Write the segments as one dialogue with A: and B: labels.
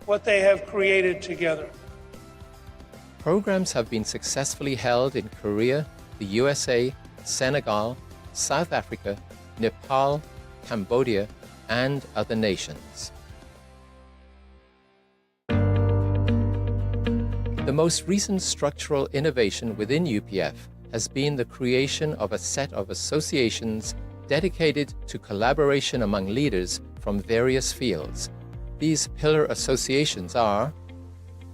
A: what they have created together.
B: Programs have been successfully held in Korea, the USA, Senegal, South Africa, Nepal, Cambodia, and other nations. The most recent structural innovation within UPF has been the creation of a set of associations dedicated to collaboration among leaders from various fields. These pillar associations are: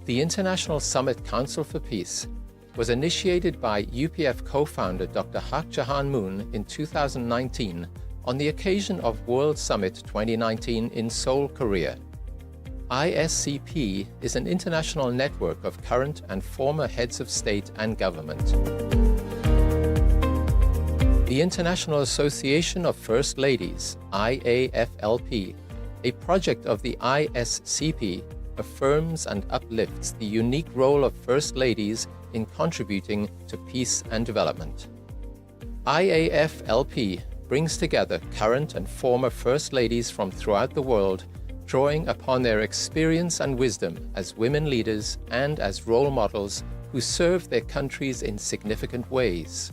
B: the International Summit Council for Peace was initiated by UPF co-founder Dr. Hak Jahan Moon in 2019 on the occasion of World Summit 2019 in Seoul, Korea. IAACP is an international network of current and former heads of state and government. The International Association of First Ladies, IAAFLP, a project of the IAACP, affirms and uplifts the unique role of First Ladies in contributing to peace and development. IAAFLP brings together current and former First Ladies from throughout the world, drawing upon their experience and wisdom as women leaders and as role models who serve their countries in significant ways.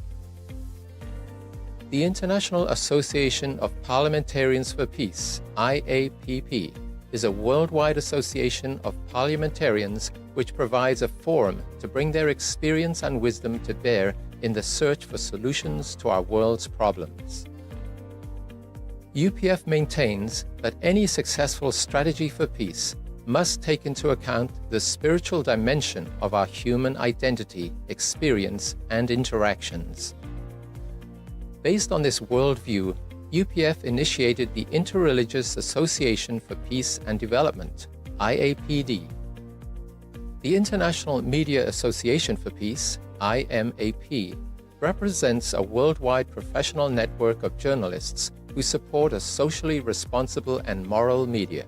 B: The International Association of Parliamentarians for Peace, IAPP, is a worldwide association of parliamentarians which provides a forum to bring their experience and wisdom to bear in the search for solutions to our world's problems. UPF maintains that any successful strategy for peace must take into account the spiritual dimension of our human identity, experience, and interactions. Based on this worldview, UPF initiated the Interreligious Association for Peace and Development, IAPD. The International Media Association for Peace, IMAP, represents a worldwide professional network of journalists who support a socially responsible and moral media.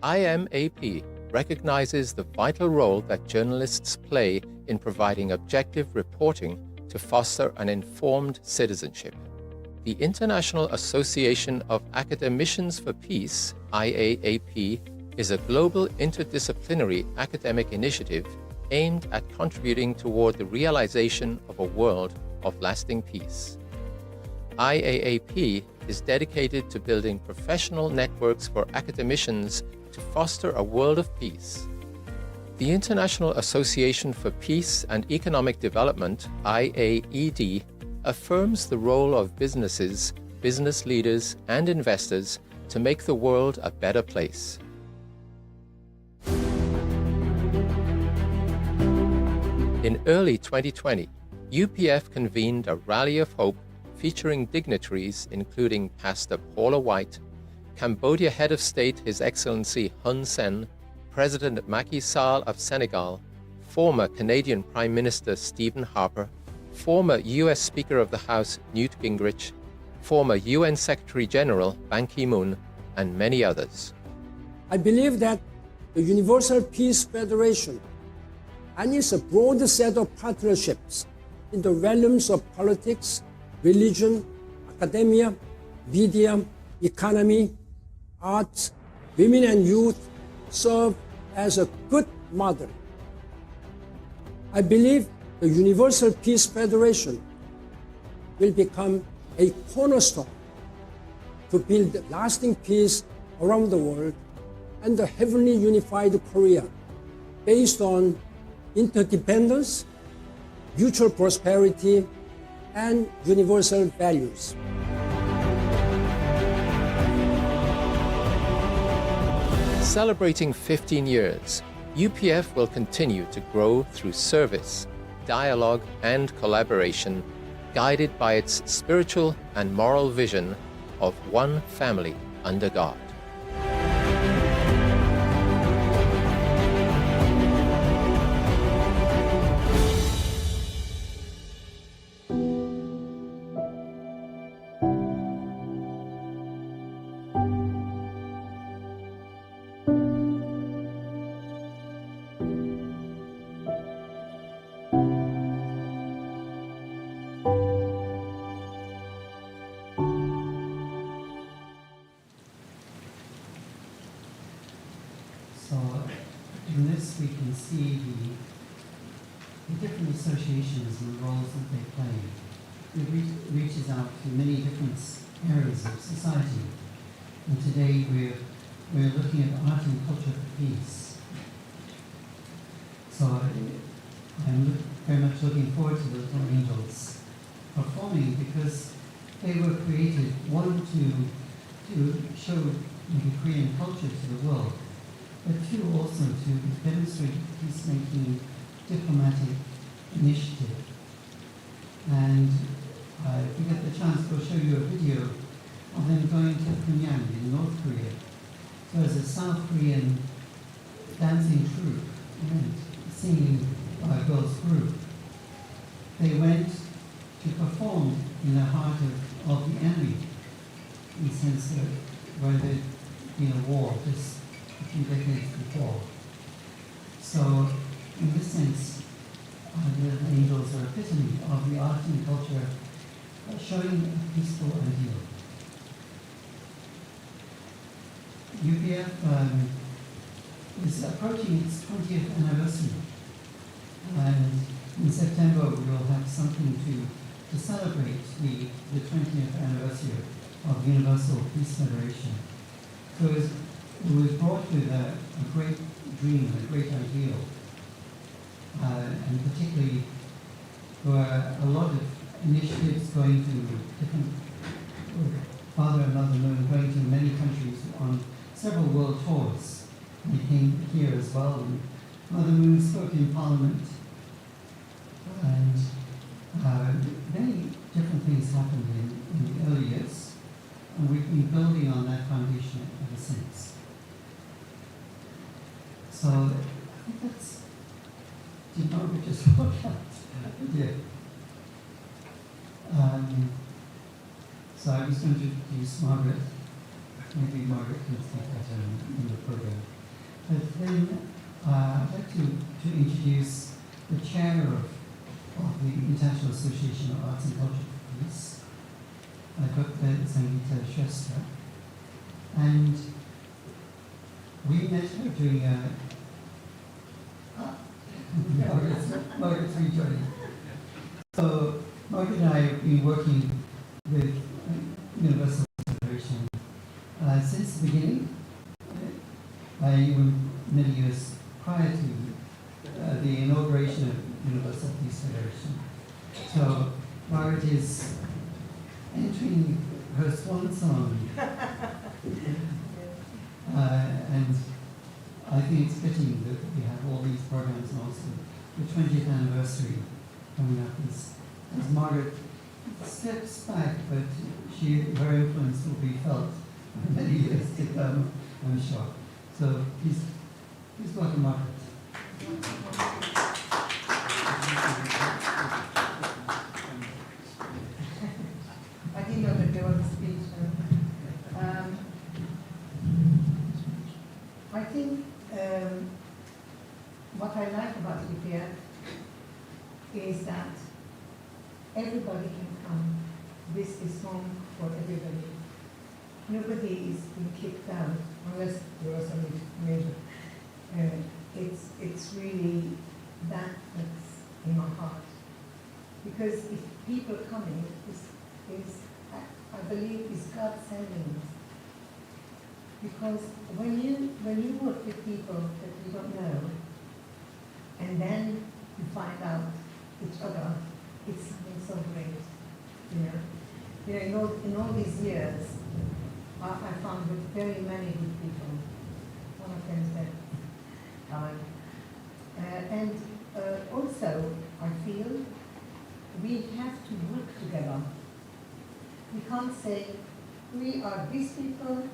B: IMAP recognizes the vital role that journalists play in providing objective reporting to foster an informed citizenship. The International Association of Academicians for Peace, IAAP, is a global interdisciplinary academic initiative aimed at contributing toward the realization of a world of lasting peace. IAAP is dedicated to building professional networks for academicians to foster a world of peace. The International Association for Peace and Economic Development, IAED, affirms the role of businesses, business leaders, and investors to make the world a better place. In early 2020, UPF convened a Rally of Hope featuring dignitaries including Pastor Paula White, Cambodia Head of State His Excellency Hun Sen, President Macky Sall of Senegal, former Canadian Prime Minister Stephen Harper, former US Speaker of the House Newt Gingrich, former UN Secretary General Ban Ki-moon, and many others.
C: I believe that the Universal Peace Federation and its broad set of partnerships in the realms of politics, religion, academia, media, economy, arts, women and youth serve as a good model. I believe the Universal Peace Federation will become a cornerstone to build lasting peace around the world and a heavenly unified Korea based on interdependence, mutual prosperity, and universal values.
B: Celebrating 15 years, UPF will continue to grow through service, dialogue, and collaboration, guided by its spiritual and moral vision of one family under God.
D: So in this we can see the different associations and the roles that they play. It reaches out to many different areas of society. And today we're looking at art and culture for peace. So I'm very much looking forward to the Little Angels performing, because they were created, one, to show maybe Korean culture to the world, but two, also to demonstrate peacemaking diplomatic initiative. And if we get the chance, we'll show you a video of them going to Pyongyang in North Korea. So as a South Korean dancing troupe and singing girls group, they went to perform in the heart of the enemy, in the sense that where there'd been a war just a few decades before. So in this sense, the angels are epitome of the art and culture showing a peaceful ideal. UPF is approaching its 20th anniversary, and in September we will have something to celebrate the 20th anniversary of Universal Peace Federation. So it was brought with a great dream, a great ideal, and particularly there were a lot of initiatives going to different, Father and Mother Moon going to many countries on several world tours. They came here as well, and Mother Moon spoke in Parliament, and many different things happened in the early years, and we've been building on that foundation ever since. So I think that's, did Margaret just walk out? Yeah. So I was going to introduce Margaret. Maybe Margaret can take that in the program. But then I'd like to introduce the chair of the International Association of Arts and Culture for Peace, Dr. Sangita Swechcha. And we met her during Margaret's rejoining. So Margaret and I have been working with Universal Federation since the beginning, even many years prior to the inauguration of Universal Peace Federation. So Margaret is entering her swan song. And I think it's fitting that we have all these programs, and also the 20th anniversary coming up as Margaret steps back, but her influence will be felt for many years to come, I'm sure. So please welcome Margaret.
E: I didn't know that there was a speech. I think what I like about UPF is that everybody can come. This is home for everybody. Nobody is being kicked out unless there was some major. It's really that's in my heart. Because if people coming is I believe is God sending us. Because when you work with people that you don't know, and then you find out each other, it's something so great, in all these years, I found with very many good people. One of them is dead. And also, I feel we have to work together. We can't say we are these people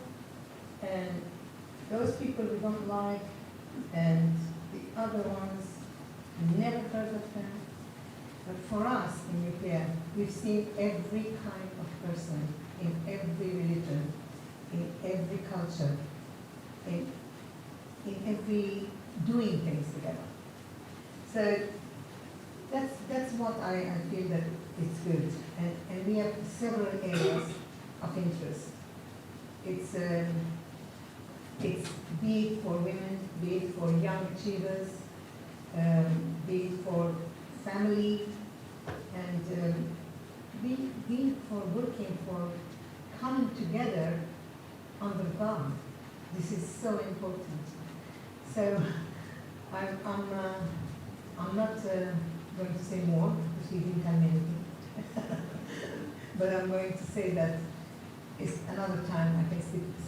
E: and those people we don't like, and the other ones, we never heard of them. But for us in UPF, we've seen every kind of person, in every religion, in every culture, in every doing things together. So that's what I feel that it's good. And we have several areas of interest. It's It's be it for women, be it for young achievers, be it for family, and be it for working for coming together under God. This is so important. So I'm not going to say more because we didn't have anything. But I'm going to say that it's another time I can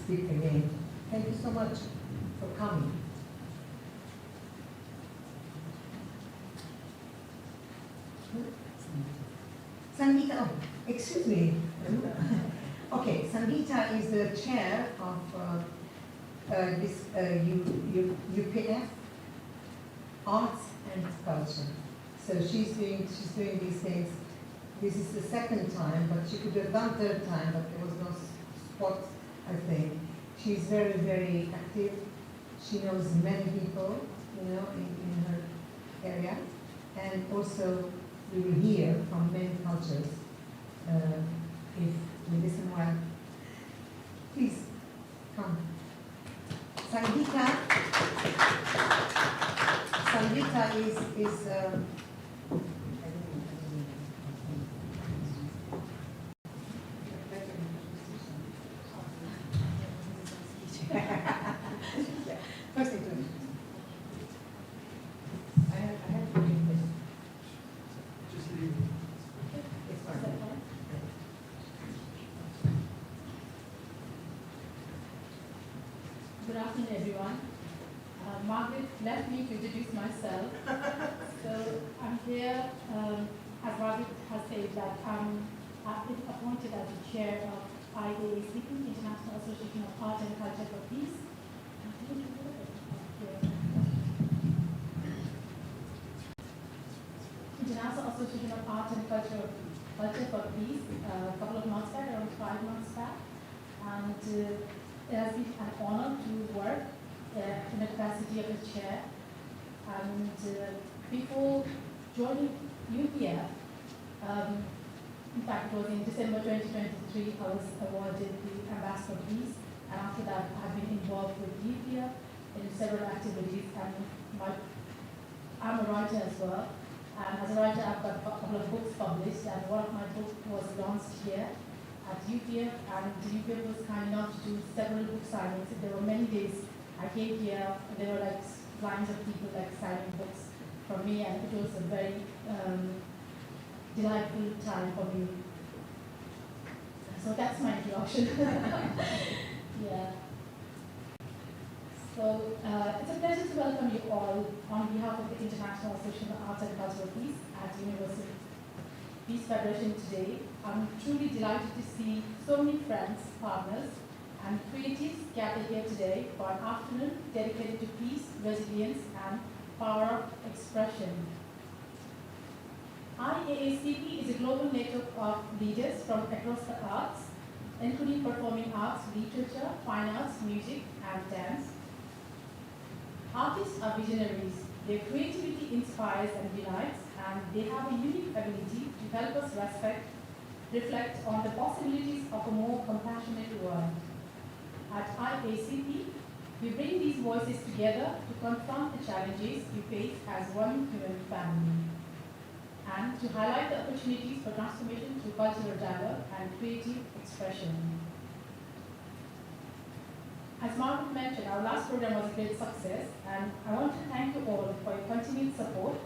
E: speak again. Thank you so much for coming. Sangita, oh, excuse me. Okay, Sangita is the chair of this UPF, Arts and Culture. So she's doing these things. This is the second time, but she could have done third time, but there was no spot, I think. She's very, very active. She knows many people, you know, in her area. And also, we will hear from many cultures if we listen well. Please, come. Sangita is first introduction. I have to read this.
F: Just leave it.
E: It's fine.
G: Good afternoon, everyone. Margaret left me to introduce myself. So I'm here, as Margaret has said, that I've been appointed as the chair of IAACP, International Association of Art and Culture for Peace. International Association of Art and Culture for Peace, a couple of months back, around 5 months back. And it has been an honor to work in the capacity of the chair. And before joining UPF, in fact it was in December 2023, I was awarded the Ambassador of Peace. And after that, I've been involved with UPF in several activities. And I'm a writer as well. And as a writer, I've got a couple of books published. And one of my books was launched here at UPF, and UPF was kind enough to do several book signings. There were many days I came here, and there were like lines of people like signing books from me, and it was a very delightful time for me. So that's my introduction. Yeah. So it's a pleasure to welcome you all on behalf of the International Association of Arts and Cultural Peace at Universal Peace Federation today. I'm truly delighted to see so many friends, partners, and creatives gathered here today for an afternoon dedicated to peace, resilience, and power of expression. IAACP is a global network of leaders from across the arts, including performing arts, literature, fine arts, music, and dance. Artists are visionaries. Their creativity inspires and delights, and they have a unique ability to help us reflect on the possibilities of a more compassionate world. At IAACP, we bring these voices together to confront the challenges we face as one human family, and to highlight the opportunities for transformation through cultural dialogue and creative expression. As Margaret mentioned, our last program was a great success, and I want to thank you all for your continued support.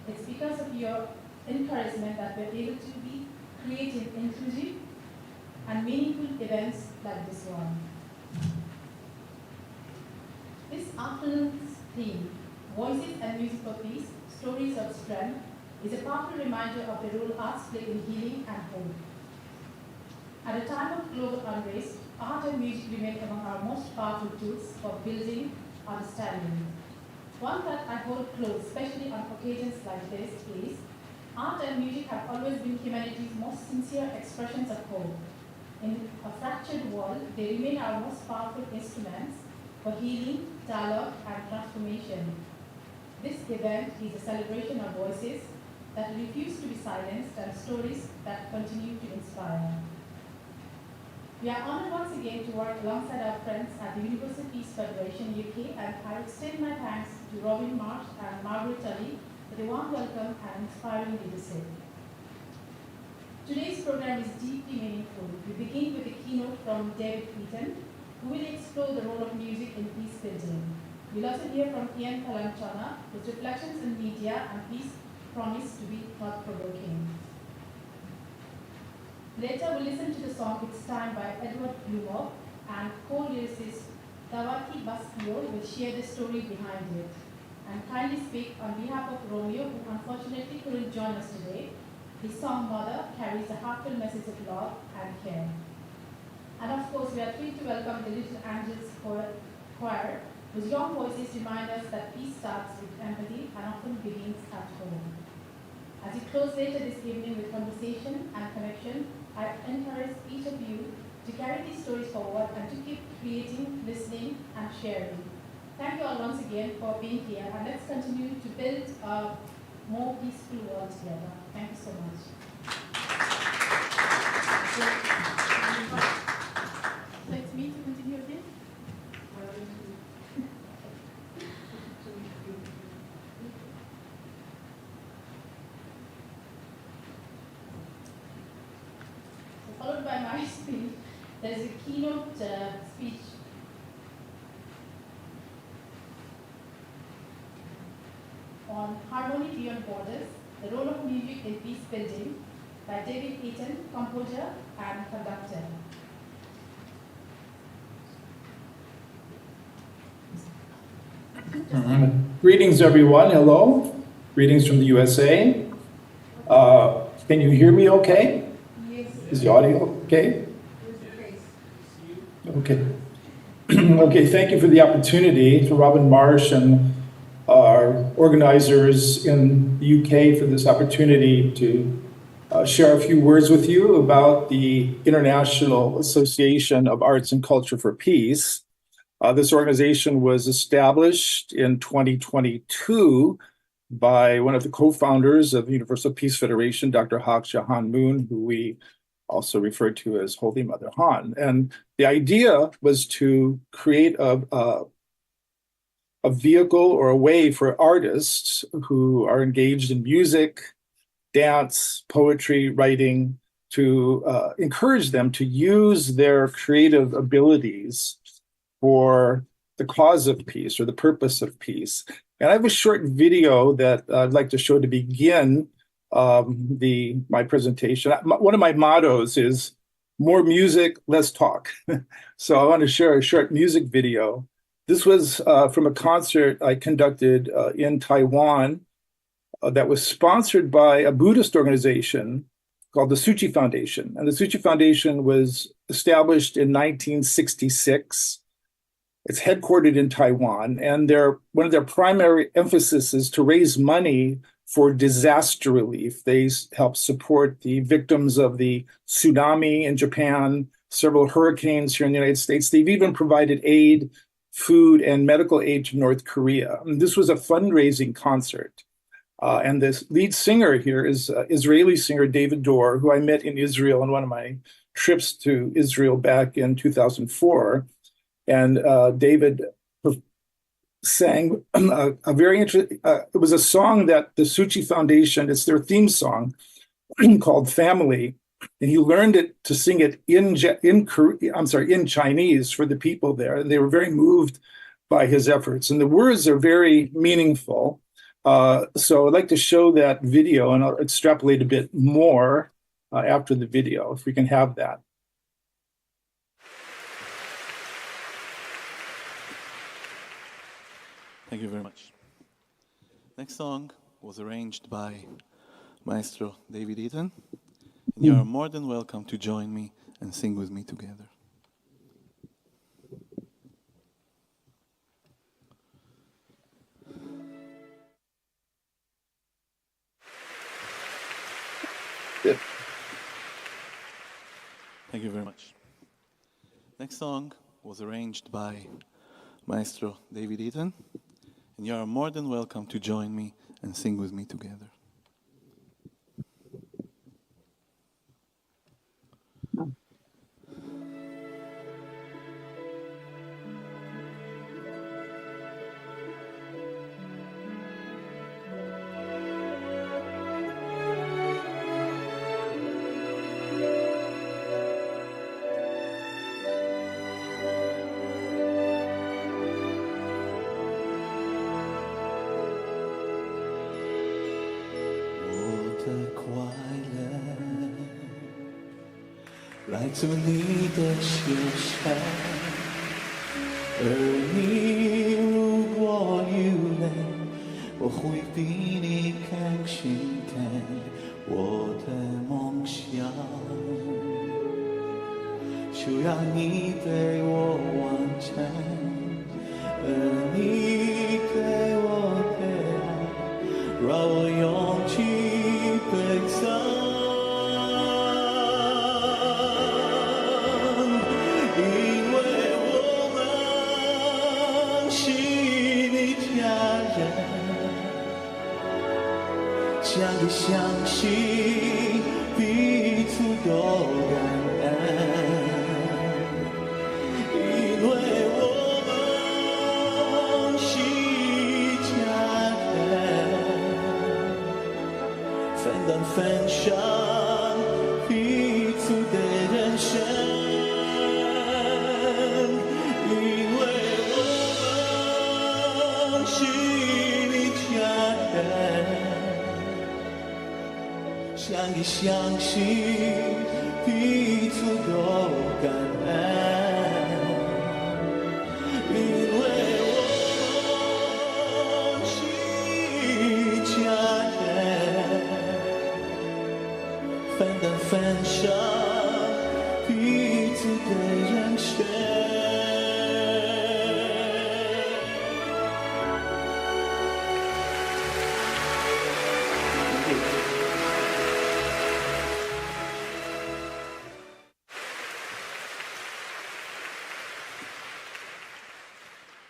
G: It's because of your encouragement that we're able to be creating inclusive and meaningful events like this one. This afternoon's theme, Voices and Music for Peace, Stories of Strength, is a powerful reminder of the role arts play in healing and hope. At a time of global unrest, art and music remain among our most powerful tools for building understanding. One that I hold close, especially on occasions like this, is art and music have always been humanity's most sincere expressions of hope. In a fractured world, they remain our most powerful instruments for healing, dialogue, and transformation. This event is a celebration of voices that refuse to be silenced and stories that continue to inspire. We are honoured once again to work alongside our friends at the Universal Peace Federation UK, and I extend my thanks to Robin Marsh and Margaret for the warm welcome and inspiring leadership. Today's program is deeply meaningful. We begin with a keynote from David Eaton, who will explore the role of music in peace building. We'll also hear from Ian Kalanchana, whose reflections in media and peace promise to be thought-provoking. Later, we'll listen to the song It's Time by Edward Blumer, and co-lyricist Dawaki Baskio will share the story behind it. And kindly speak on behalf of Romeo, who unfortunately couldn't join us today. His song Mother carries a heartfelt message of love and care. And of course, we are thrilled to welcome the Little Angels Choir, whose young voices remind us that peace starts with empathy and often begins at home. As we close later this evening with conversation and connection, I encourage each of you to carry these stories forward and to keep creating, listening, and sharing. Thank you all once again for being here, and let's continue to build a more peaceful world together. Thank you so much. Let me to continue again. Followed by my speech, there is a keynote speech on Harmony Beyond Borders, the role of music in peace building by David Eaton, composer and conductor.
H: Greetings, everyone. Hello. Greetings from the USA. Can you hear me okay?
E: Yes.
H: Is the audio okay? Okay. Okay, thank you for the opportunity to Robin Marsh and our organizers in the UK for this opportunity to share a few words with you about the International Association of Arts and Culture for Peace. This organization was established in 2022 by one of the co-founders of the Universal Peace Federation, Dr. Hak Jahan Moon, who we also referred to as Holy Mother Han. And the idea was to create a vehicle or a way for artists who are engaged in music, dance, poetry, writing, to encourage them to use their creative abilities for the cause of peace or the purpose of peace. And I have a short video that I'd like to show to begin my presentation. One of my mottos is more music, less talk. So I want to share a short music video. This was from a concert I conducted in Taiwan that was sponsored by a Buddhist organization called the Swechcha Foundation. And the Swechcha Foundation was established in 1966. It's headquartered in Taiwan, and one of their primary emphasis is to raise money for disaster relief. They help support the victims of the tsunami in Japan, several hurricanes here in the United States. They've even provided aid, food, and medical aid to North Korea. And this was a fundraising concert. And the lead singer here is Israeli singer David Dorr, who I met in Israel on one of my trips to Israel back in 2004. And David sang a very interesting, it was a song that the Swechcha Foundation, it's their theme song called Family. And he learned it to sing it in Chinese for the people there. And they were very moved by his efforts. And the words are very meaningful. So I'd like to show that video, and I'll extrapolate a bit more after the video, if we can have that.
I: Thank you very much. Next song was arranged by Maestro David Eaton. And you are more than welcome to join me and sing with me together.
H: Good.
I: Thank you very much. Next song was arranged by Maestro David Eaton. And you are more than welcome to join me and sing with me together. 来自你的秀场。而你如果流泪，我会比你更心疼我的梦想。就让你被我完成，而你给我的爱，让我勇气悲伤。因为我们是一家人，相依相惜，彼此都感恩。分享彼此的人生，因为我们是一家人，相依相惜，彼此都感恩，因为我们是一家人。分享彼此的人生。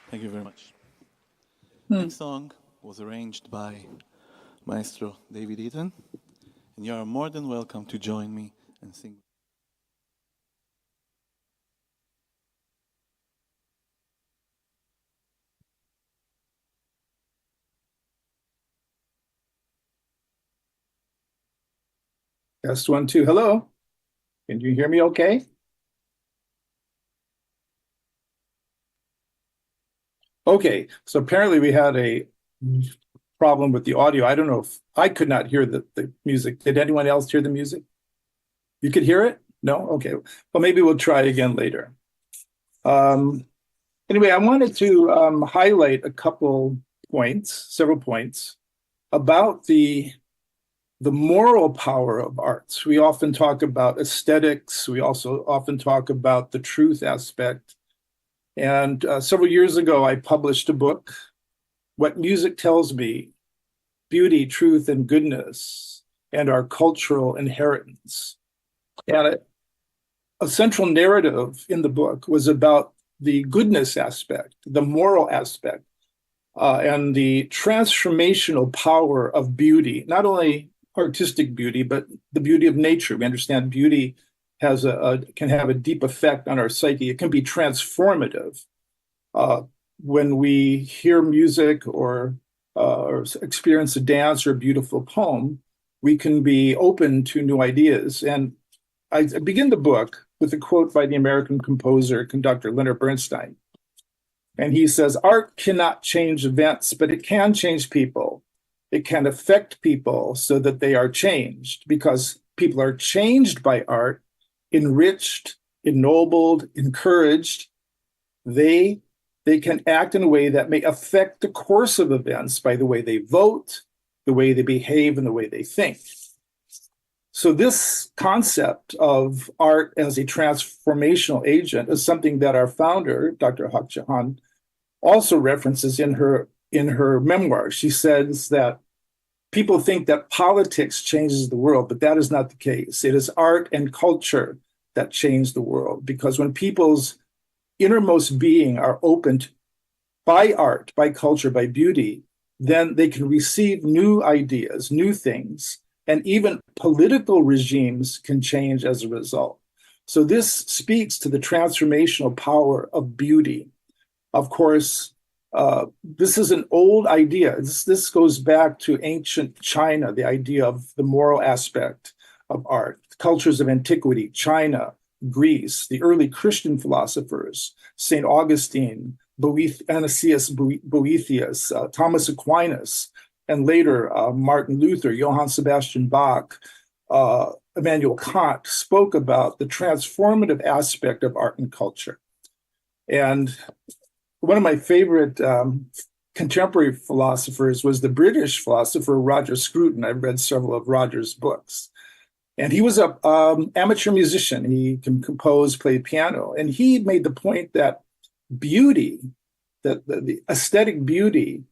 I: Thank you very much. Next song was arranged by Maestro David Eaton. And you are more than welcome to join me and sing.
H: Test 1, 2. Hello. Can you hear me okay? Okay, so apparently we had a problem with the audio. I don't know if I could not hear the music. Did anyone else hear the music? You could hear it? No? Okay. Well, maybe we'll try again later. Anyway, I wanted to highlight a couple points, several points, about the moral power of arts. We often talk about aesthetics. We also often talk about the truth aspect. And several years ago, I published a book, What Music Tells Me, Beauty, Truth, and Goodness, and Our Cultural Inheritance. And a central narrative in the book was about the goodness aspect, the moral aspect, and the transformational power of beauty, not only artistic beauty, but the beauty of nature. We understand beauty has can have a deep effect on our psyche. It can be transformative. When we hear music or experience a dance or a beautiful poem, we can be open to new ideas. And I begin the book with a quote by the American composer, conductor Leonard Bernstein. And he says, "Art cannot change events, but it can change people. It can affect people so that they are changed, because people are changed by art, enriched, ennobled, encouraged. They can act in a way that may affect the course of events by the way they vote, the way they behave, and the way they think." So this concept of art as a transformational agent is something that our founder, Dr. Hak Jahan, also references in her memoir. She says that people think that politics changes the world, but that is not the case. It is art and culture that change the world, because when people's innermost being are opened by art, by culture, by beauty, then they can receive new ideas, new things, and even political regimes can change as a result. So this speaks to the transformational power of beauty. Of course, this is an old idea. This goes back to ancient China, the idea of the moral aspect of art. Cultures of antiquity, China, Greece, the early Christian philosophers, St. Augustine, Anasius Boethius, Thomas Aquinas, and later Martin Luther, Johann Sebastian Bach, Immanuel Kant spoke about the transformative aspect of art and culture. And one of my favorite contemporary philosophers was the British philosopher Roger Scruton. I've read several of Roger's books. And he was an amateur musician. He can compose, play piano. And he made the point that beauty, that the aesthetic beauty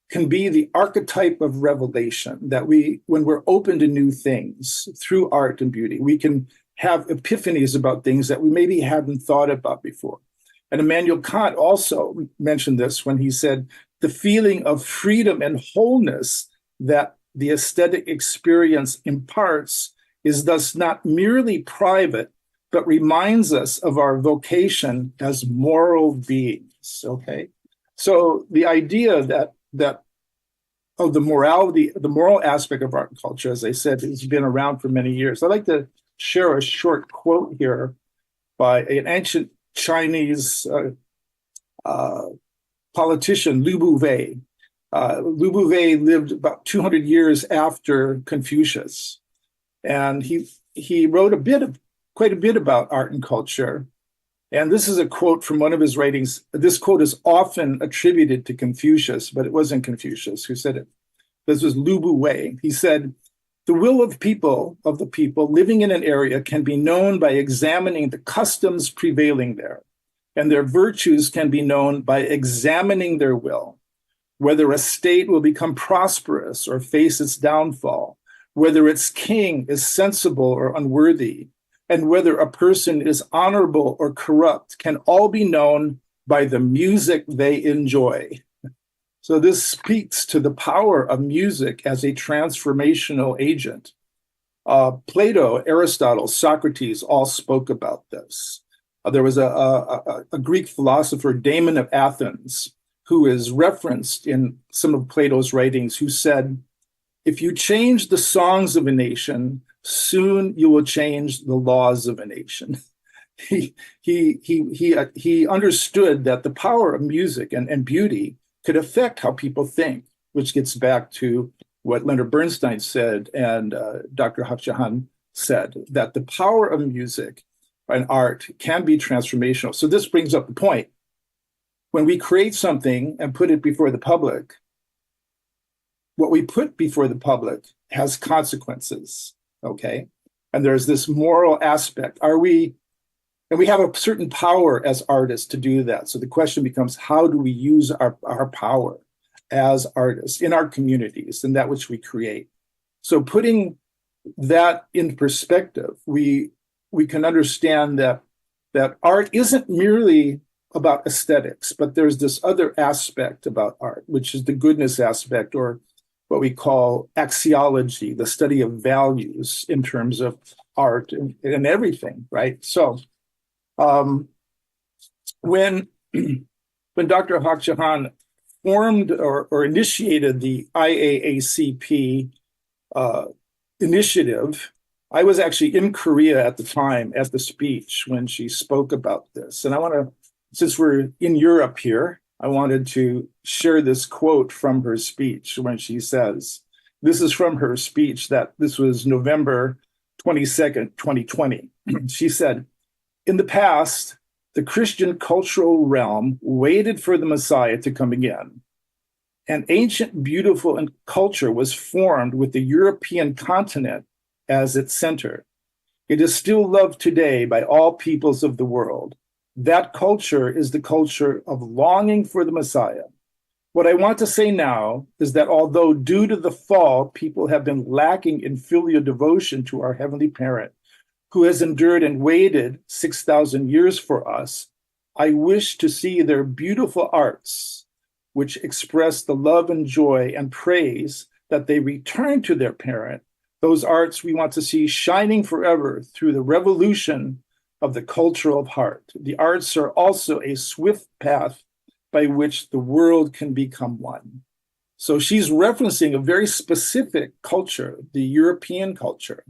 H: can be the archetype of revelation, that when we're open to new things through art and beauty, we can have epiphanies about things that we maybe hadn't thought about before. And Immanuel Kant also mentioned this when he said, the feeling of freedom and wholeness that the aesthetic experience imparts is thus not merely private, but reminds us of our vocation as moral beings, okay? So the idea that of the morality, the moral aspect of art and culture, as I said, has been around for many years. I'd like to share a short quote here by an ancient Chinese politician, Lu Buvei. Lu Buvei lived about 200 years after Confucius, and he wrote quite a bit about art and culture. And this is a quote from one of his writings. This quote is often attributed to Confucius, but it wasn't Confucius who said it. This was Lu Buvei. He said, "The will of the people living in an area can be known by examining the customs prevailing there, and their virtues can be known by examining their will. Whether a state will become prosperous or face its downfall, whether its king is sensible or unworthy, and whether a person is honorable or corrupt can all be known by the music they enjoy." So this speaks to the power of music as a transformational agent. Plato, Aristotle, Socrates all spoke about this. There was a Greek philosopher, Damon of Athens, who is referenced in some of Plato's writings, who said, "If you change the songs of a nation, soon you will change the laws of a nation." He understood that the power of music and beauty could affect how people think, which gets back to what Leonard Bernstein said and Dr. Hak Jahan said, that the power of music and art can be transformational. So this brings up the point. When we create something and put it before the public, what we put before the public has consequences, okay? And there's this moral aspect. And we have a certain power as artists to do that. So the question becomes, how do we use our power as artists in our communities and that which we create? So putting that in perspective, we can understand that art isn't merely about aesthetics, but there's this other aspect about art, which is the goodness aspect, or what we call axiology, the study of values in terms of art and everything, right? So when Dr. Hak Jahan formed or initiated the IAACP initiative, I was actually in Korea at the time at the speech when she spoke about this. And I want to, since we're in Europe here, I wanted to share this quote from her speech when she says, this is from her speech that this was November 22nd, 2020. She said, "In the past, the Christian cultural realm waited for the Messiah to come again. An ancient, beautiful culture was formed with the European continent as its center. It is still loved today by all peoples of the world. That culture is the culture of longing for the Messiah. What I want to say now is that although due to the fall, people have been lacking in filial devotion to our heavenly parent, who has endured and waited 6,000 years for us, I wish to see their beautiful arts, which express the love and joy and praise that they return to their parent. Those arts we want to see shining forever through the revolution of the culture of heart. The arts are also a swift path by which the world can become one." So she's referencing a very specific culture, the European culture,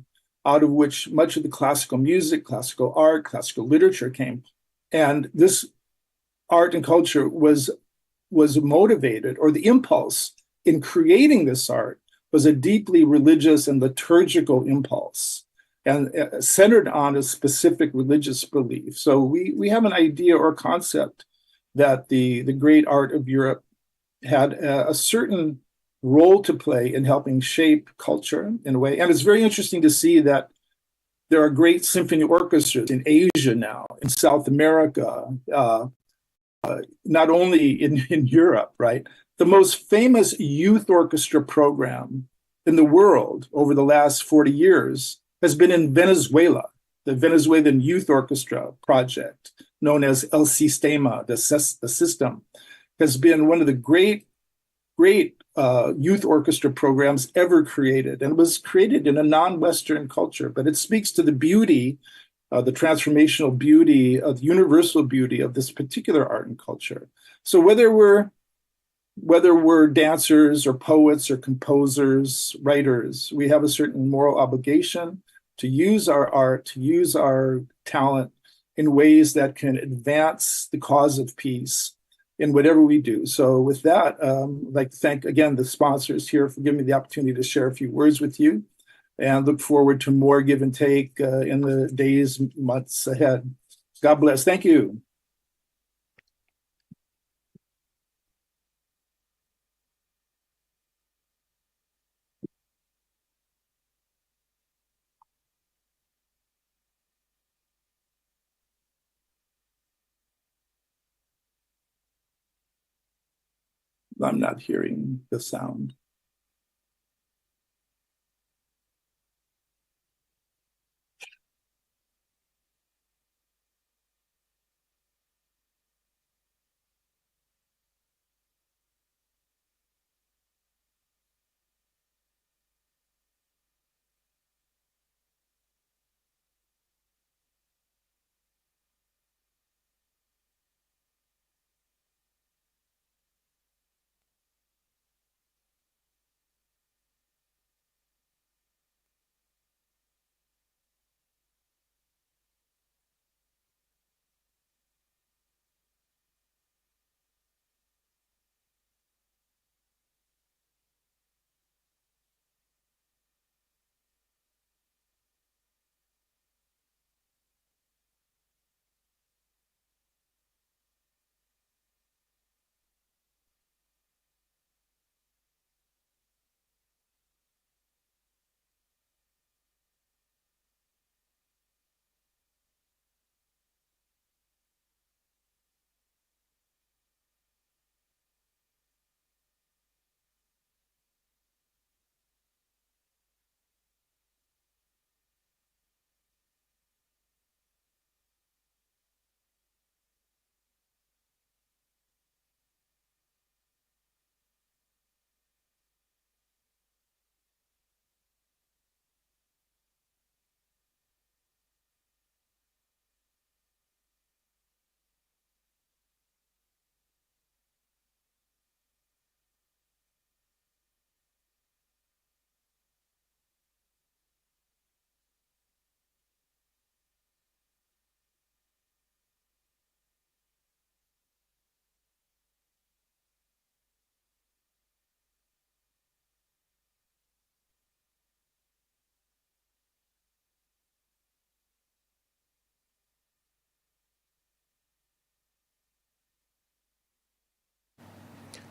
H: out of which much of the classical music, classical art, classical literature came. And this art and culture was motivated, or the impulse in creating this art was a deeply religious and liturgical impulse, and centered on a specific religious belief. So we have an idea or concept that the great art of Europe had a certain role to play in helping shape culture in a way. And it's very interesting to see that there are great symphony orchestras in Asia now, in South America, not only in Europe, right? The most famous youth orchestra program in the world over the last 40 years has been in Venezuela. The Venezuelan Youth Orchestra project, known as El Sistema, the system, has been one of the great youth orchestra programs ever created. And it was created in a non-Western culture, but it speaks to the beauty, the transformational beauty, the universal beauty of this particular art and culture. So whether we're dancers or poets or composers, writers, we have a certain moral obligation to use our art, to use our talent in ways that can advance the cause of peace in whatever we do. So with that, I'd like to thank, again, the sponsors here for giving me the opportunity to share a few words with you, and look forward to more give and take in the days, months ahead. God bless. Thank you. I'm not hearing the sound.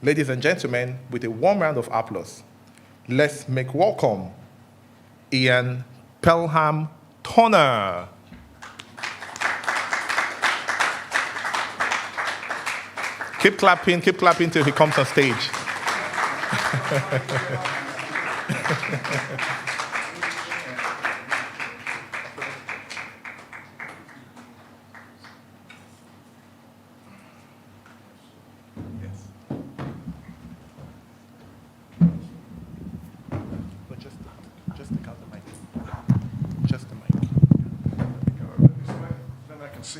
J: Ladies and gentlemen, with a warm round of applause, let's make welcome Ian Pelham Turner. Keep clapping till he comes on stage.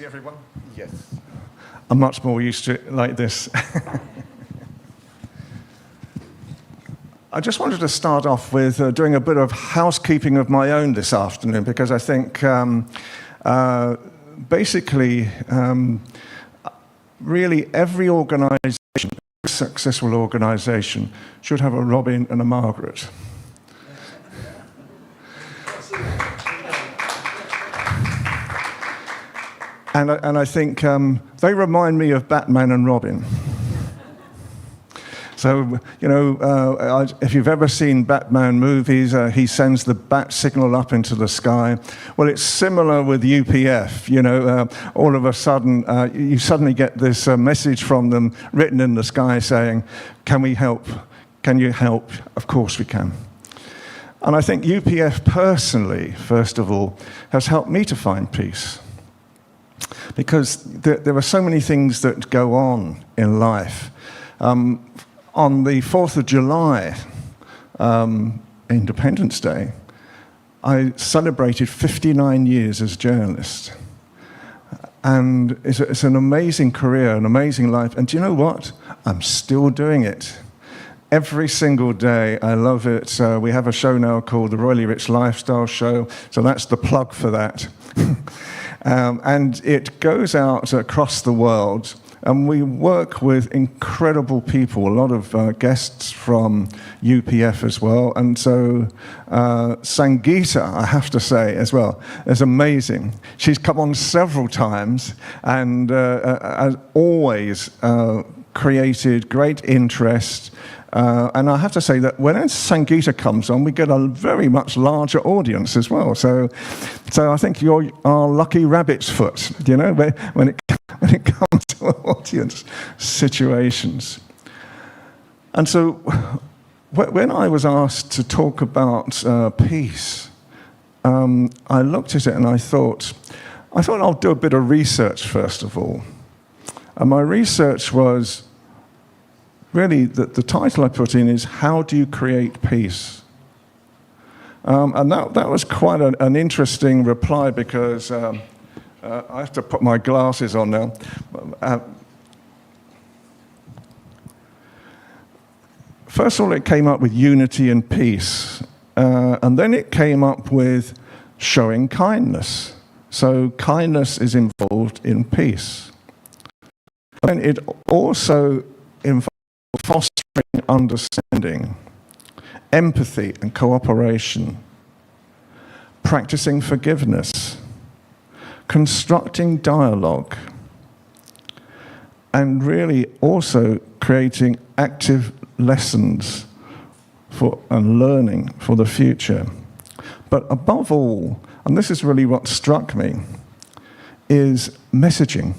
K: Everyone?
J: Yes.
K: I'm much more used to it like this. I just wanted to start off with doing a bit of housekeeping of my own this afternoon, because I think basically really every organisation, successful organisation, should have a Robin and a Margaret. And I think they remind me of Batman and Robin. So, you know, if you've ever seen Batman movies, he sends the bat signal up into the sky. Well, it's similar with UPF. You know, all of a sudden, you suddenly get this message from them written in the sky saying, can we help? Can you help? Of course we can. And I think UPF personally, first of all, has helped me to find peace. Because there are so many things that go on in life. On the 4th of July, Independence Day, I celebrated 59 years as a journalist. And it's an amazing career, an amazing life. And do you know what? I'm still doing it. Every single day, I love it. We have a show now called the Royally Rich Lifestyle Show, so that's the plug for that. And it goes out across the world. And we work with incredible people, a lot of guests from UPF as well. And so Sangita, I have to say as well, is amazing. She's come on several times and has always created great interest. And I have to say that when Sangita comes on, we get a very much larger audience as well. So I think you're our lucky rabbit's foot, you know, when it comes to audience situations. And so when I was asked to talk about peace, I looked at it and I thought I'll do a bit of research first of all. And my research was really, the title I put in is, how do you create peace? And that was quite an interesting reply because I have to put my glasses on now. First of all, it came up with unity and peace. And then it came up with showing kindness. So kindness is involved in peace. And it also involves fostering understanding, empathy and cooperation, practicing forgiveness, constructing dialogue, and really also creating active lessons and learning for the future. But above all, and this is really what struck me, is messaging.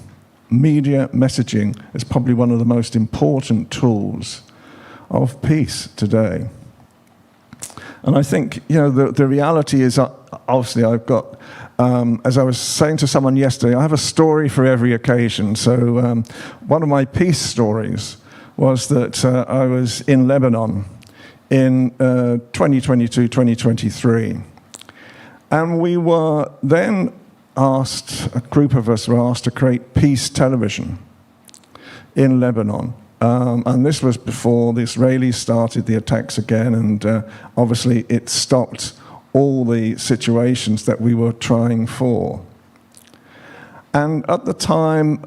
K: Media messaging is probably one of the most important tools of peace today. And I think, you know, the reality is, obviously I've got, as I was saying to someone yesterday, I have a story for every occasion. So one of my peace stories was that I was in Lebanon in 2022, 2023. And we were then asked, a group of us were asked to create peace television in Lebanon. And this was before the Israelis started the attacks again, and obviously it stopped all the situations that we were trying for. And at the time,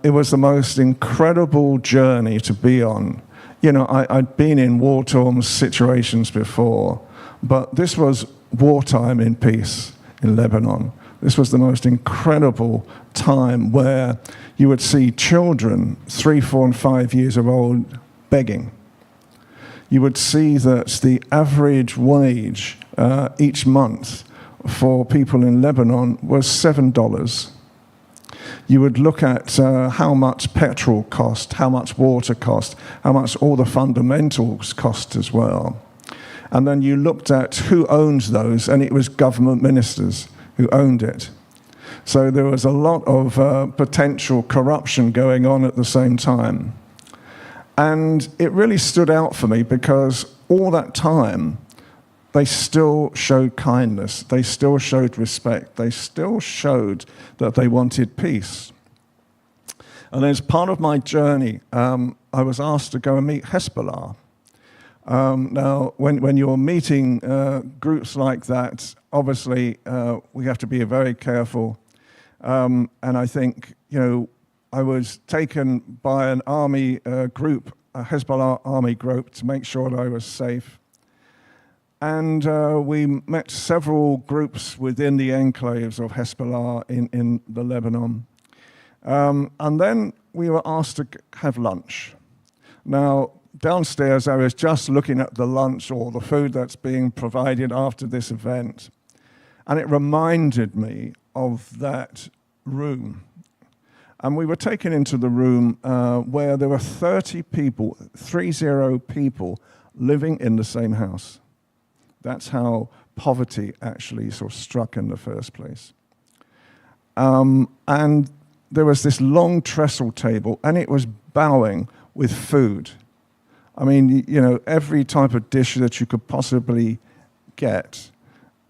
K: it was the most incredible journey to be on. You know, I'd been in war-torn situations before, but this was wartime in peace in Lebanon. This was the most incredible time where you would see children, 3, 4, and 5 years old, begging. You would see that the average wage each month for people in Lebanon was $7. You would look at how much petrol cost, how much water cost, how much all the fundamentals cost as well. And then you looked at who owns those, and it was government ministers who owned it. So there was a lot of potential corruption going on at the same time. And it really stood out for me because all that time, they still showed kindness, they still showed respect, they still showed that they wanted peace. And as part of my journey, I was asked to go and meet Hezbollah. Now, when you're meeting groups like that, obviously we have to be very careful. And I think, you know, I was taken by an army group, a Hezbollah army group, to make sure that I was safe. And we met several groups within the enclaves of Hezbollah in the Lebanon. And then we were asked to have lunch. Now, downstairs, I was just looking at the lunch or the food that's being provided after this event, and it reminded me of that room. And we were taken into the room where there were 30 people living in the same house. That's how poverty actually sort of struck in the first place. And there was this long trestle table, and it was bowing with food. I mean, you know, every type of dish that you could possibly get,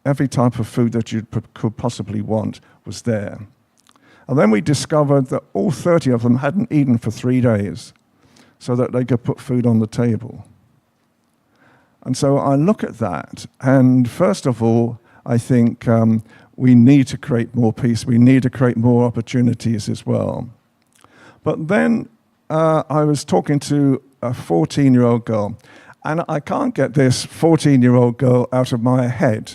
K: every type of food that you could possibly want was there. And then we discovered that all 30 of them hadn't eaten for 3 days so that they could put food on the table. And so I look at that, and first of all, I think we need to create more peace. We need to create more opportunities as well. But then I was talking to a 14-year-old girl, and I can't get this 14-year-old girl out of my head,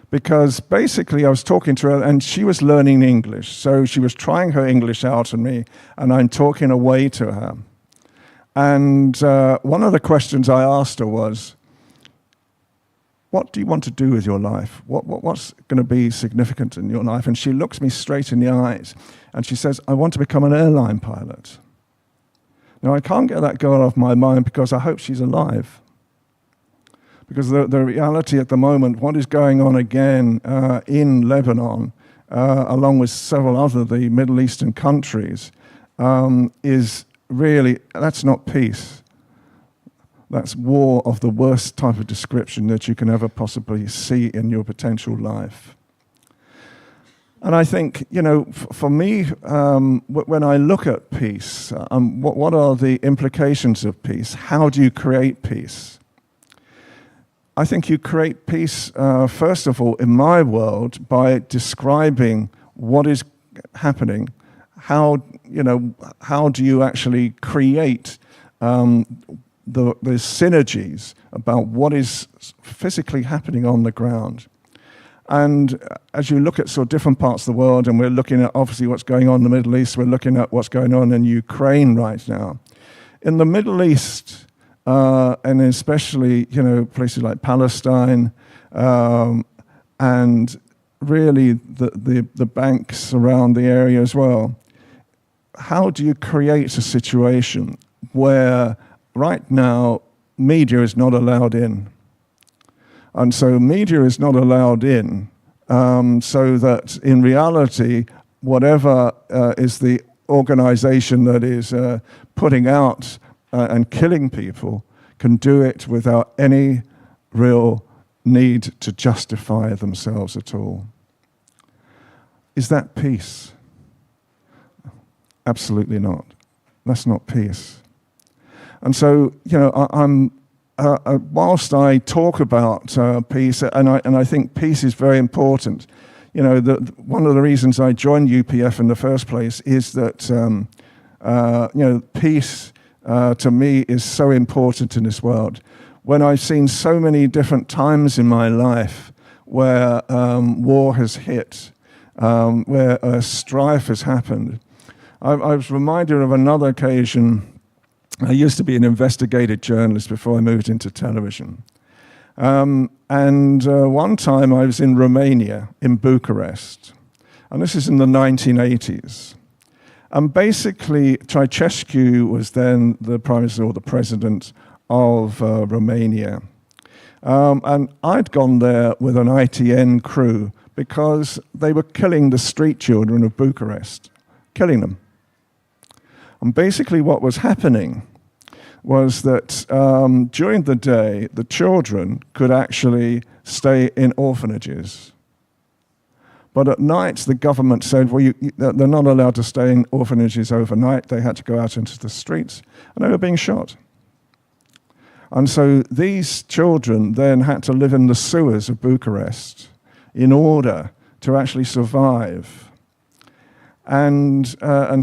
K: because basically I was talking to her and she was learning English. So she was trying her English out on me, and I'm talking away to her. And one of the questions I asked her was, what do you want to do with your life? What's going to be significant in your life? And she looks me straight in the eyes and she says, I want to become an airline pilot. Now, I can't get that girl off my mind because I hope she's alive. Because the reality at the moment, what is going on again in Lebanon, along with several other the Middle Eastern countries, is really, that's not peace. That's war of the worst type of description that you can ever possibly see in your potential life. And I think, you know, for me, when I look at peace, what are the implications of peace? How do you create peace? I think you create peace, first of all, in my world, by describing what is happening. How do you actually create the synergies about what is physically happening on the ground? And as you look at sort of different parts of the world, and we're looking at obviously what's going on in the Middle East, we're looking at what's going on in Ukraine right now. In the Middle East, and especially, you know, places like Palestine, and really the banks around the area as well, how do you create a situation where right now media is not allowed in? And so media is not allowed in, so that in reality, whatever is the organization that is putting out and killing people can do it without any real need to justify themselves at all. Is that peace? Absolutely not. That's not peace. And so, you know, whilst I talk about peace, and I think peace is very important, you know, one of the reasons I joined UPF in the first place is that, you know, peace to me is so important in this world. When I've seen so many different times in my life where war has hit, where strife has happened, I was reminded of another occasion. I used to be an investigative journalist before I moved into television. And one time I was in Romania, in Bucharest, and this is in the 1980s. And basically, Ceausescu was then the Prime Minister or the President of Romania. And I'd gone there with an ITN crew because they were killing the street children of Bucharest, killing them. And basically what was happening was that during the day, the children could actually stay in orphanages. But at night, the government said, well, they're not allowed to stay in orphanages overnight. They had to go out into the streets, and they were being shot. And so these children then had to live in the sewers of Bucharest in order to actually survive. And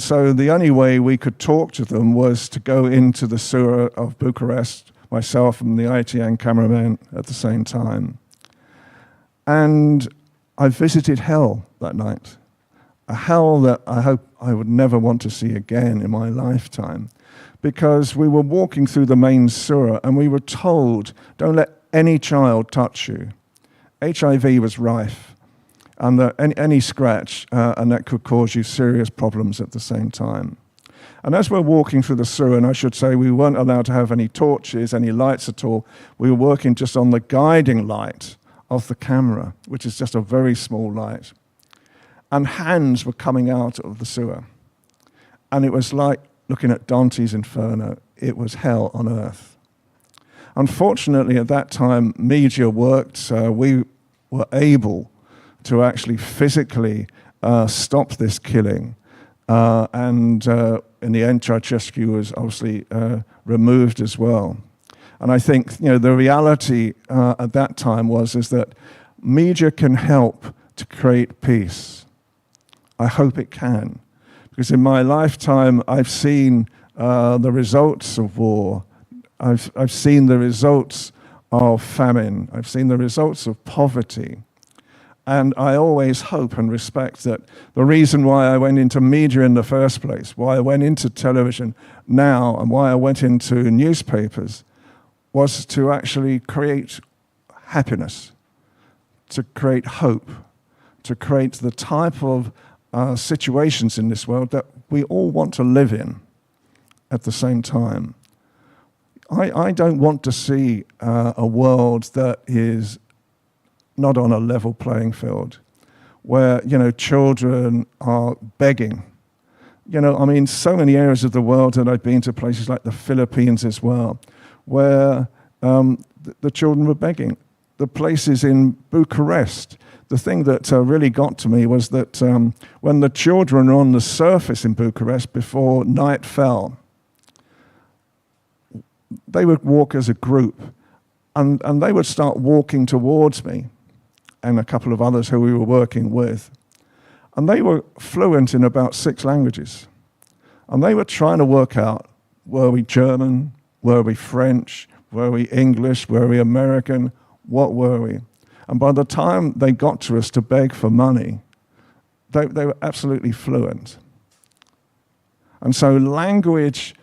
K: so the only way we could talk to them was to go into the sewer of Bucharest, myself and the ITN cameraman at the same time. And I visited hell that night. a hell that I hope I would never want to see again in my lifetime, because we were walking through the main sewer and we were told, don't let any child touch you. HIV was rife, and any scratch, and that could cause you serious problems at the same time. And as we're walking through the sewer, and I should say we weren't allowed to have any torches, any lights at all, we were working just on the guiding light of the camera, which is just a very small light. And hands were coming out of the sewer. And it was like looking at Dante's Inferno. It was hell on earth. Unfortunately, at that time, media worked, so we were able to actually physically stop this killing. And in the end, Ceausescu was obviously removed as well. And I think, you know, the reality at that time is that media can help to create peace. I hope it can, because in my lifetime, I've seen the results of war. I've seen the results of famine. I've seen the results of poverty. And I always hope and respect that the reason why I went into media in the first place, why I went into television now, and why I went into newspapers, was to actually create happiness, to create hope, to create the type of situations in this world that we all want to live in at the same time. I don't want to see a world that is not on a level playing field, where, you know, children are begging. You know, I mean, so many areas of the world, and I've been to places like the Philippines as well, where the children were begging. The places in Bucharest, the thing that really got to me was that when the children were on the surface in Bucharest before night fell, they would walk as a group, and they would start walking towards me and a couple of others who we were working with. And they were fluent in about 6 languages. And they were trying to work out, were we German? Were we French? Were we English? Were we American? What were we? And by the time they got to us to beg for money, they were absolutely fluent. And so language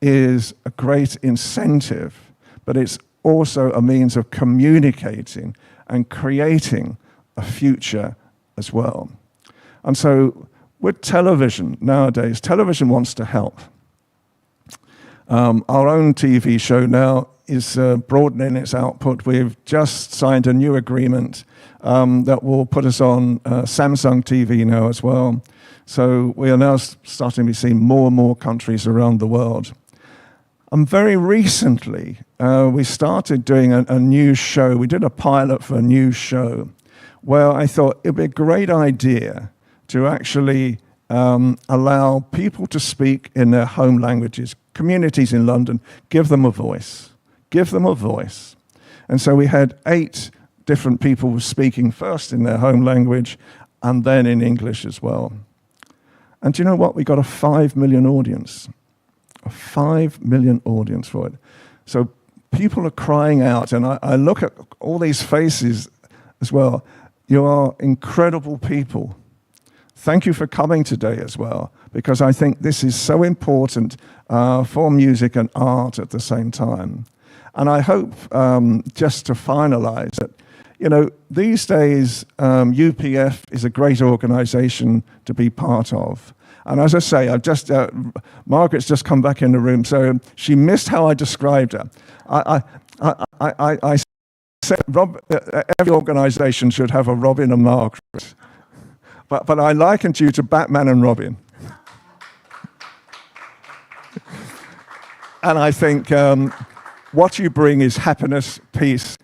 K: is a great incentive, but it's also a means of communicating and creating a future as well. And so with television nowadays, television wants to help. Our own TV show now is broadening its output. We've just signed a new agreement that will put us on Samsung TV now as well. So we are now starting to be seen more and more countries around the world. And very recently, we started doing a new show. We did a pilot for a new show where I thought it would be a great idea to actually allow people to speak in their home languages, communities in London, give them a voice. Give them a voice. And so we had 8 different people speaking first in their home language and then in English as well. And do you know what? We got a 5 million audience. A 5 million audience for it. So people are crying out, and I look at all these faces as well. You are incredible people. Thank you for coming today as well, because I think this is so important for music and art at the same time. And I hope, just to finalize it, you know, these days, UPF is a great organization to be part of. And as I say, Margaret's just come back in the room, so she missed how I described her. I said every organization should have a Robin and Margaret. But I likened you to Batman and Robin. And I think what you bring is happiness, peace,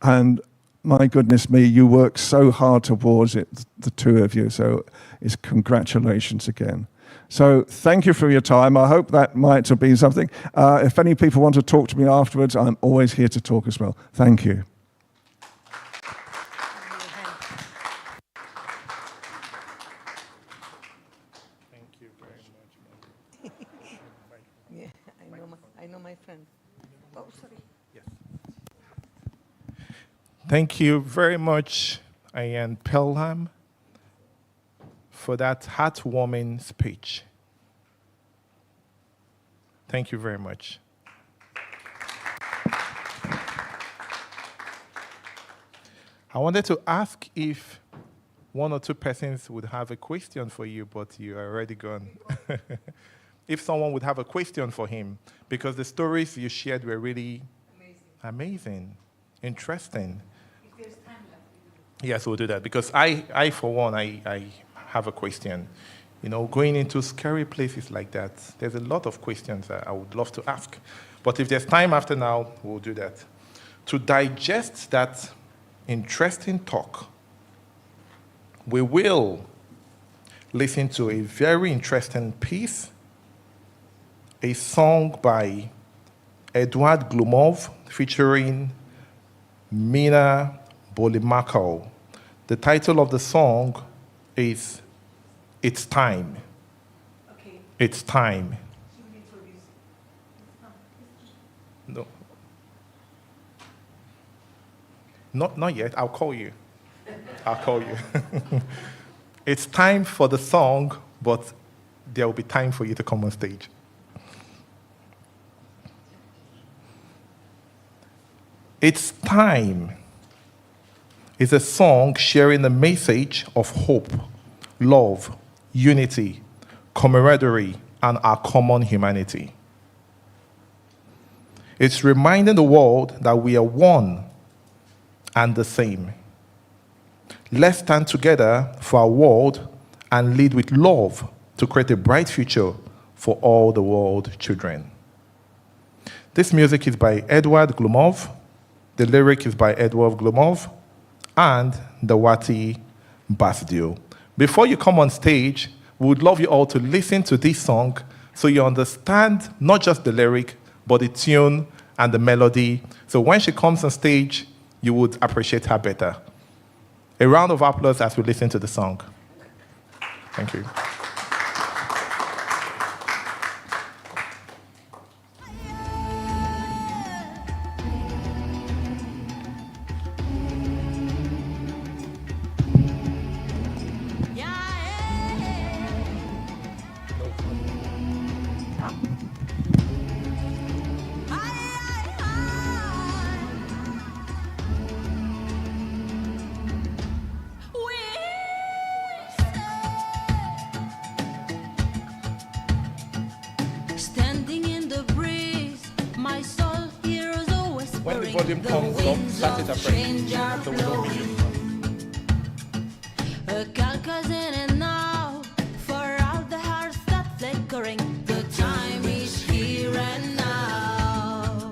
K: and my goodness me, you work so hard towards it, the two of you, so it's congratulations again. So thank you for your time. I hope that might have been something. If any people want to talk to me afterwards, I'm always here to talk as well. Thank you.
J: Thank you very much.
E: Yeah, I know my friend. Oh, sorry.
J: Yes. Thank you very much, Ian Pelham, for that heartwarming speech. Thank you very much. I wanted to ask if one or two persons would have a question for you, but you are already gone. If someone would have a question for him, because the stories you shared were really amazing, interesting.
L: If there's time left.
J: Yes, we'll do that, because I for one, I have a question. You know, going into scary places like that, there's a lot of questions that I would love to ask. But if there's time after now, we'll do that. To digest that interesting talk, we will listen to a very interesting piece, a song by Edward Glumov featuring Mina Bolimakau. The title of the song is It's Time.
L: Okay.
J: It's Time.
L: Should we introduce?
J: No. Not yet. I'll call you. I'll call you. It's time for the song, but there will be time for you to come on stage. It's Time is a song sharing a message of hope, love, unity, camaraderie, and our common humanity. It's reminding the world that we are one and the same. Let's stand together for our world and lead with love to create a bright future for all the world children. This music is by Edward Glumov. The lyric is by Edward Glumov and Dawati Basdio. Before you come on stage, we would love you all to listen to this song so you understand not just the lyric, but the tune and the melody. So when she comes on stage, you would appreciate her better. A round of applause as we listen to the song. Thank you. When the volume comes up, start it afresh, so we don't mute.
M: A carcass in and now for all the hearts that flickering. The time is here and now.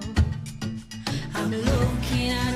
M: I'm looking at